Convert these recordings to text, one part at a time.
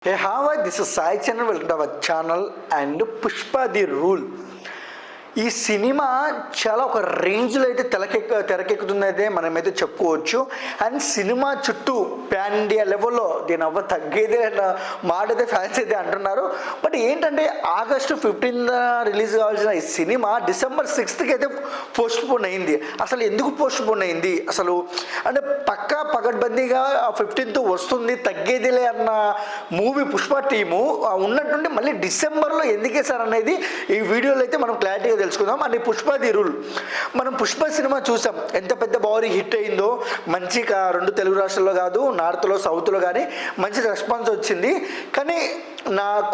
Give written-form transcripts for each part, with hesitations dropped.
Hey, how are this is Sai channel. Welcome to our channel and Pushpa the Rule. ఈ cinema చాలా ఒక రేంజ్లో అయితే తెరకెక్కుతుందైతే మనమైతే చెప్పుకోవచ్చు. అండ్ సినిమా చుట్టూ పాన్ ఇండియా లెవెల్లో దీని అవ్వ తగ్గేదే మాట అయితే ఫ్యాన్స్ అయితే అంటున్నారు. బట్ ఏంటంటే ఆగస్టు 15th రిలీజ్ కావాల్సిన ఈ సినిమా December 6th అయితే పోస్ట్పోన్ అయింది. అసలు ఎందుకు పోస్ట్పోన్ అయింది అసలు అంటే పక్కా పగడ్బందీగా 15th వస్తుంది తగ్గేదిలే అన్న మూవీ పుష్ప టీము ఉన్నట్టుండి మళ్ళీ డిసెంబర్లో ఎందుకేసారు అనేది ఈ వీడియోలో అయితే మనం క్లారిటీగా తెలుసుకుందాం. అండ్ పుష్ప ది రూల్, మనం పుష్ప సినిమా చూసాం, ఎంత పెద్ద భారీ హిట్ అయిందో. మంచి 2 తెలుగు రాష్ట్రాల్లో కాదు, నార్త్లో సౌత్లో కానీ మంచి రెస్పాన్స్ వచ్చింది. కానీ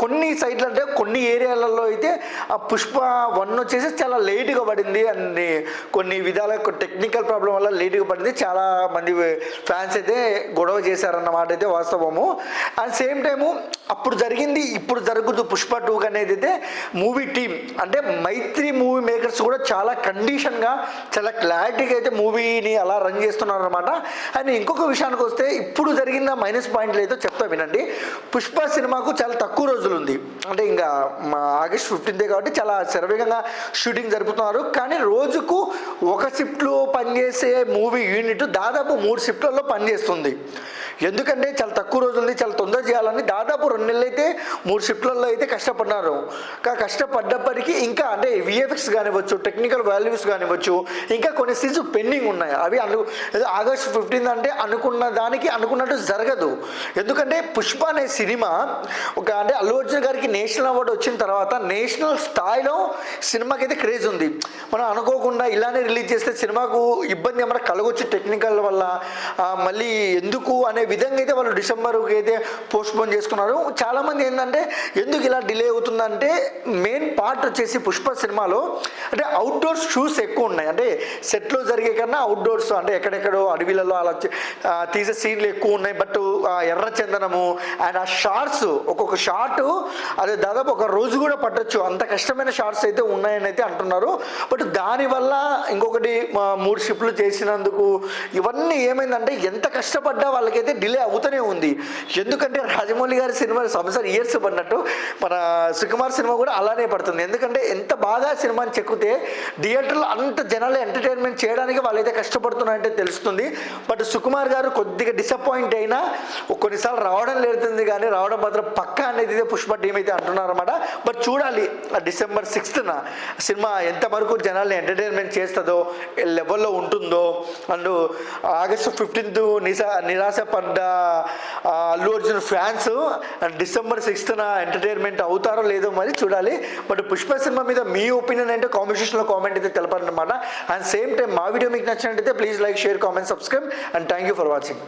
కొన్ని సైడ్లు అంటే కొన్ని ఏరియాలలో అయితే ఆ పుష్ప 1 వచ్చేసి చాలా లేటుగా పడింది. అండ్ కొన్ని విధాల టెక్నికల్ ప్రాబ్లం వల్ల లేటుగా పడింది. చాలా మంది ఫ్యాన్స్ అయితే గొడవ చేశారన్నమాట అయితే వాస్తవము. అండ్ సేమ్ టైము అప్పుడు జరిగింది ఇప్పుడు జరుగుతుంది పుష్ప 2 అనేది అయితే మూవీ టీమ్ అంటే మైత్రి మూవీ మేకర్స్ కూడా చాలా కండిషన్గా చాలా క్లారిటీగా అయితే మూవీని అలా రన్ చేస్తున్నారు అనమాట. అండ్ ఇంకొక విషయానికి వస్తే ఇప్పుడు జరిగిన మైనస్ పాయింట్లు అయితే చెప్తా వినండి. పుష్ప సినిమాకు చాలా తక్కువ రోజులు ఉంది, అంటే ఇంకా ఆగస్ట్ 15th కాబట్టి చాలా శరవేగంగా షూటింగ్ జరుపుతున్నారు. కానీ రోజుకు 1 షిఫ్ట్లో పనిచేసే మూవీ యూనిట్ దాదాపు 3 షిఫ్ట్లలో పనిచేస్తుంది. ఎందుకంటే చాలా తక్కువ రోజులు ఉంది, చాలా తొందర చేయాలని దాదాపు 2 నెలలు అయితే 3 షిఫ్ట్లలో అయితే కష్టపడినారు. కష్టపడ్డప్పటికీ ఇంకా అంటే విఎఫ్ఎక్స్ కానివ్వచ్చు, టెక్నికల్ వాల్యూస్ కానివ్వచ్చు, ఇంకా కొన్ని సీన్స్ పెండింగ్ ఉన్నాయి. అవి ఆగస్ట్ 15th అంటే అనుకున్న దానికి అనుకున్నట్టు జరగదు. ఎందుకంటే పుష్ప అనే సినిమా అంటే అల్లు అర్జున్ గారికి నేషనల్ అవార్డు వచ్చిన తర్వాత నేషనల్ స్థాయిలో సినిమాకి అయితే క్రేజ్ ఉంది. మనం అనుకోకుండా ఇలానే రిలీజ్ చేస్తే సినిమాకు ఇబ్బంది ఏమైనా కలగొచ్చు టెక్నికల్ వల్ల, మళ్ళీ ఎందుకు అనే విధంగా అయితే వాళ్ళు డిసెంబర్కి అయితే పోస్ట్పోన్ చేసుకున్నారు. చాలామంది ఏంటంటే ఎందుకు ఇలా డిలే అవుతుందంటే మెయిన్ పార్ట్ వచ్చేసి పుష్ప సినిమాలో అంటే అవుట్డోర్ షూస్ ఎక్కువ ఉన్నాయి. అంటే సెట్లో జరిగే కన్నా అవుట్డోర్స్ అంటే ఎక్కడెక్కడో అడవిలలో అలా తీసే సీన్లు ఎక్కువ ఉన్నాయి. బట్ ఎర్ర చందనము అండ్ ఆ షార్ట్స్ ఒక్కొక్క షార్ట్ అది దాదాపు 1 రోజు కూడా పట్టొచ్చు, అంత కష్టమైన షార్ట్స్ అయితే ఉన్నాయని అయితే అంటున్నారు. బట్ దానివల్ల ఇంకొకటి 3 షిఫ్ట్లు చేసినందుకు ఇవన్నీ ఏమైందంటే ఎంత కష్టపడ్డా వాళ్ళకైతే డిలే అవుతూనే ఉంది. ఎందుకంటే రాజమౌళి గారి సినిమా సంవత్సరం ఇయర్స్ పడినట్టు మన సుకుమార్ సినిమా కూడా అలానే పడుతుంది. ఎందుకంటే ఎంత బాగా సినిమాని చెక్కితే థియేటర్లో అంత జనాలు ఎంటర్టైన్మెంట్ చేయడానికి వాళ్ళైతే కష్టపడుతున్నారంటే తెలుస్తుంది. బట్ సుకుమార్ గారు కొద్దిగా డిసప్పాయింట్ అయినా కొన్నిసార్లు రావడం లేదుతుంది, కానీ రావడం మాత్రం పక్కా అనేది పుష్ప టీం అయితే అంటున్నారు అనమాట. బట్ చూడాలి December 6th సినిమా ఎంతవరకు జనాల్ని ఎంటర్టైన్మెంట్ చేస్తుందో, లెవెల్లో ఉంటుందో. అండ్ ఆగస్టు 15th నిరాశపడ్డ Allu Arjun fans December 6th entertainment అవుతారో లేదో మరి చూడాలి. బట్ పుష్ప సినిమా మీద మీ ఒపీనియన్ అంటే కామెంట్ సెక్షన్లో కామెంట్ అయితే తెలపాలన్నమాట. అండ్ సేమ్ టైం మా వీడియో మీకు నచ్చినట్టయితే please like, share, comment, subscribe and thank you for watching.